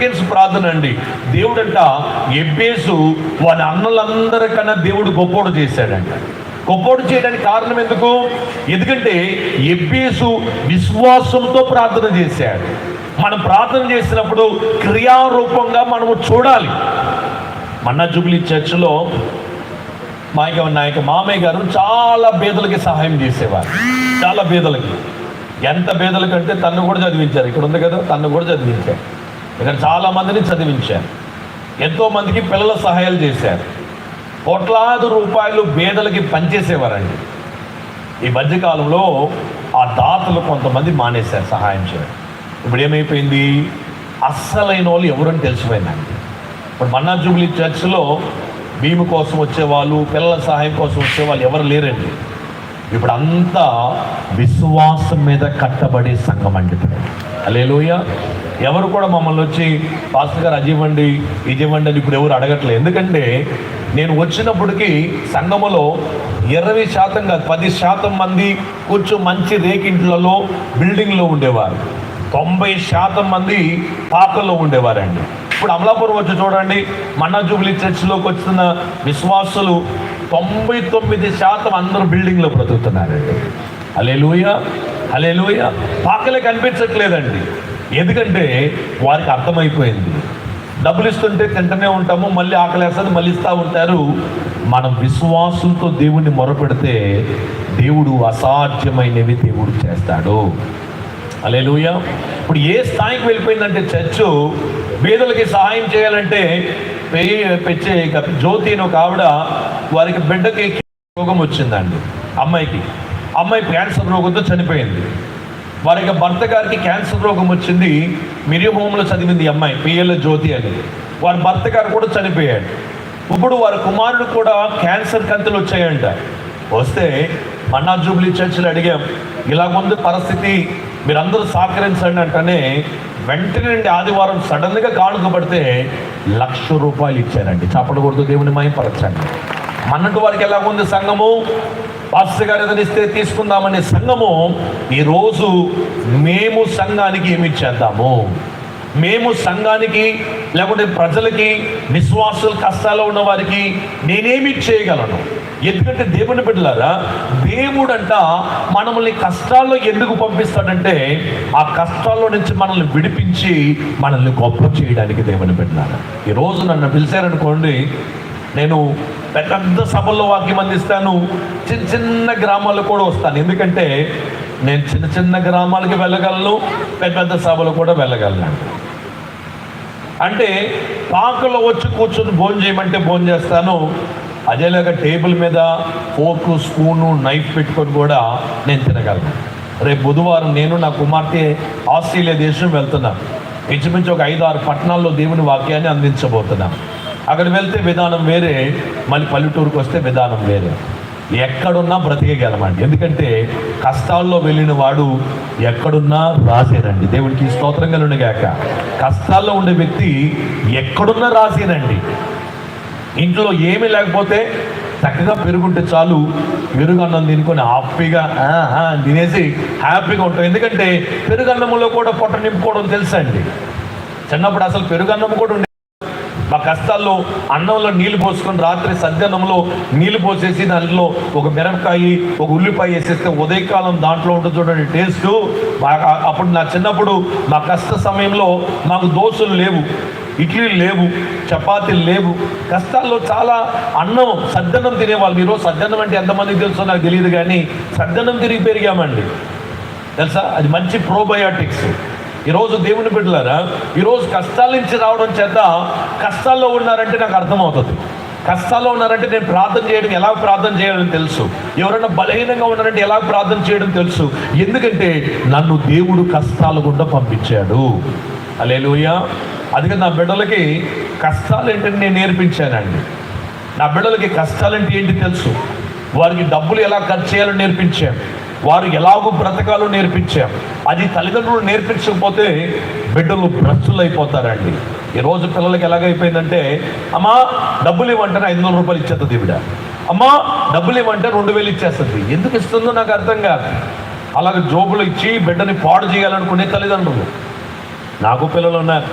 Significance ప్రార్థన అండి. దేవుడంట ఎబ్బేసు వారి అన్నలందరికన్నా దేవుడు గొప్పోడు చేశాడంట. గొప్పోడు చేయడానికి కారణం ఎందుకంటే ఎబ్బేసు విశ్వాసంతో ప్రార్థన చేశాడు. మనం ప్రార్థన చేసినప్పుడు క్రియారూపంగా మనము చూడాలి. మన్నా జూబ్లీ చర్చిలో మామయ్య గారు చాలా పేదలకి సహాయం చేసేవారు. చాలా పేదలకి, ఎంత పేదలకి అంటే తన్ను కూడా చదివించారు. ఇక్కడ ఉంది కదా, తన్ను కూడా చదివించారు. ఇక్కడ చాలా మందిని చదివించారు. ఎంతోమందికి పిల్లల సహాయాలు చేశారు. కోట్లాది రూపాయలు పేదలకి పనిచేసేవారండి. ఈ మధ్యకాలంలో ఆ దాతలు కొంతమంది మానేశారు సహాయం చేయడం. ఇప్పుడు ఏమైపోయింది, అస్సలైన వాళ్ళు ఎవరని తెలిసిపోయిందండి. ఇప్పుడు మన్నా జూబ్లీ చర్చిలో భీము కోసం వచ్చేవాళ్ళు, పిల్లల సహాయం కోసం వచ్చేవాళ్ళు ఎవరు లేరండి. ఇప్పుడు అంతా విశ్వాసం మీద కట్టబడే సంఘం అండి. హల్లెలూయా. ఎవరు కూడా మమ్మల్ని వచ్చి పాస్టర్ గారు అది ఇవ్వండి ఇది ఇవ్వండి అని ఇప్పుడు ఎవరు అడగట్లేదు. ఎందుకంటే నేను వచ్చినప్పటికీ సంఘములో 20% కాదు 10% మంది కొంచెం మంచి రేకింట్లలో బిల్డింగ్లో ఉండేవారు. 90% మంది పాకల్లో ఉండేవారండి. ఇప్పుడు అమలాపురం వచ్చి చూడండి, మన్నా జూబ్లీ చర్చిలోకి వచ్చిన విశ్వాసులు 99% అందరూ బిల్డింగ్లో బ్రతుకుతున్నారండి. హల్లెలూయా, హల్లెలూయా. పాకలే కనిపించట్లేదండి. ఎందుకంటే వారికి అర్థమైపోయింది, డబ్బులు ఇస్తుంటే తింటూనే ఉంటాము, మళ్ళీ ఆకలేస్తుంది, మళ్ళీ ఇస్తూ ఉంటారు. మనం విశ్వాసంతో దేవుణ్ణి మొరపెడితే దేవుడు అసాధ్యమైనవి దేవుడు చేస్తాడు. హల్లెలూయా. ఇప్పుడు ఏ స్థాయికి వెళ్ళిపోయిందంటే చర్చు పేదలకి సహాయం చేయాలంటే జ్యోతి అని ఒక ఆవిడ, వారికి బిడ్డకి రోగం వచ్చిందండి. అమ్మాయి క్యాన్సర్ రోగంతో చనిపోయింది. వారికి భర్త గారికి క్యాన్సర్ రోగం వచ్చింది. మిరియు హోమ్లో చదివింది అమ్మాయి, పిఎల్ జ్యోతి అని. వారి భర్త గారు కూడా చనిపోయాడు. ఇప్పుడు వారి కుమారుడు కూడా క్యాన్సర్ కంతులు వచ్చాయంట. వస్తే మన్నా జూబ్లీ చర్చిలో అడిగాం, ఇలాగుంది పరిస్థితి, మీరందరూ సహకరించండి అంటేనే వెంటనే ఆదివారం సడన్గా కానుకబడితే ₹1,00,000 ఇచ్చారండి. చప్పడకూడదు, దేవుని మహిమపరచండి. మన్నట్టు వారికి ఎలాగుంది సంఘము, పాస్టర్ గారు ఏదైనా ఇస్తే తీసుకుందామనే సంఘము ఈరోజు మేము సంఘానికి ఏమి ఇచ్చేద్దాము, మేము సంఘానికి లేకుంటే ప్రజలకి, విశ్వాసులు కష్టాల్లో ఉన్న వారికి నేనేమి చేయగలను. ఎందుకంటే దేవుని బిడ్డలారా, దేవుడంట మనల్ని కష్టాల్లో ఎందుకు పంపిస్తాడంటే ఆ కష్టాల్లో నుంచి మనల్ని విడిపించి మనల్ని గొప్ప చేయడానికి దేవుని బిడ్డలారా. ఈరోజు నన్ను పిలిచారనుకోండి, నేను పెద్ద సభల్లో వాక్యం అందిస్తాను, చిన్న చిన్న గ్రామాలకు కూడా వస్తాను. ఎందుకంటే నేను చిన్న చిన్న గ్రామాలకి వెళ్ళగలను, పెద్ద సభలు కూడా వెళ్ళగలను. అంటే పాకలో వచ్చి కూర్చొని భోజనం చేయమంటే భోజనం చేస్తాను. అదేలాగా టేబుల్ మీద ఫోర్కు, స్పూను, నైఫ్ పెట్టుకొని కూడా నేను తినగలను. రేపు బుధవారం నేను నా కుమార్తె ఆస్ట్రేలియా దేశం వెళ్తున్నాను. ఇంచుమించు ఒక 5-6 పట్టణాల్లో దేవుని వాక్యాన్ని అందించబోతున్నాను. అక్కడ వెళ్తే విధానం వేరే, మళ్ళీ పల్లెటూరుకు వస్తే విధానం వేరే. ఎక్కడున్నా బ్రతికేయగలమండి. ఎందుకంటే కష్టాల్లో వెళ్ళిన వాడు ఎక్కడున్నా రాసేనండి. దేవునికి స్తోత్రం కలుగునుగాక. కష్టాల్లో ఉండే వ్యక్తి ఎక్కడున్నా రాసేనండి. ఇంట్లో ఏమీ లేకపోతే చక్కగా పెరుగుంటే చాలు, పెరుగన్నం తినుకొని హ్యాపీగా తినేసి హ్యాపీగా ఉంటాం. ఎందుకంటే పెరుగన్నంలో కూడా పొట్ట నింపుకోవడం తెలుసండి. చిన్నప్పుడు అసలు పెరుగన్నం కూడా ఉండే, మా కష్టాల్లో అన్నంలో నీళ్లు పోసుకొని రాత్రి సద్యన్నంలో నీళ్లు పోసేసి దాంట్లో ఒక మిరపకాయ, ఒక ఉల్లిపాయ వేసేస్తే ఉదయకాలం దాంట్లో ఉంటుంది చూడండి టేస్ట్. అప్పుడు నా చిన్నప్పుడు మా కష్ట సమయంలో మాకు దోశలు లేవు, ఇడ్లీలు లేవు, చపాతీలు లేవు. కష్టాల్లో చాలా అన్నం సద్దన్నం తినేవాళ్ళు. ఈరోజు సద్దన్నం అంటే ఎంతమందికి తెలుసో నాకు తెలియదు, కానీ సద్దన్నం తిరిగి పెరిగామండి. తెలుసా, అది మంచి ప్రోబయాటిక్స్. ఈరోజు దేవుని బిడ్డలారా, ఈరోజు కష్టాల నుంచి రావడం చేత కష్టాల్లో ఉన్నారంటే నాకు అర్థమవుతుంది. కష్టాల్లో ఉన్నారంటే నేను ప్రార్థన చేయడం, ఎలా ప్రార్థన చేయాలని తెలుసు. ఎవరైనా బలహీనంగా ఉన్నారంటే ఎలా ప్రార్థన చేయడం తెలుసు. ఎందుకంటే నన్ను దేవుడు కష్టాల గుండా పంపించాడు. హల్లెలూయా. అందుకే నా బిడ్డలకి కష్టాలు ఏంటని నేను నేర్పించానండి. నా బిడ్డలకి కష్టాలంటే ఏంటి తెలుసు. వారికి డబ్బులు ఎలా ఖర్చు చేయాలో నేర్పించాం, వారు ఎలాగో బ్రతకాలో నేర్పించాం. అది తల్లిదండ్రులు నేర్పించకపోతే బిడ్డలు భ్రష్టులు అయిపోతారండి. ఈరోజు పిల్లలకి ఎలాగైపోయిందంటే, అమ్మా డబ్బులు ఇవ్వంటే ₹500 ఇచ్చేస్తుంది ఈవిడ, అమ్మా డబ్బులు ఇవ్వంటే 2000 ఇచ్చేస్తుంది. ఎందుకు ఇస్తుందో నాకు అర్థం కాదు. అలాగే జోబులు ఇచ్చి బిడ్డని పాడు చేయాలనుకునే తల్లిదండ్రులు. నాకు పిల్లలు ఉన్నారు.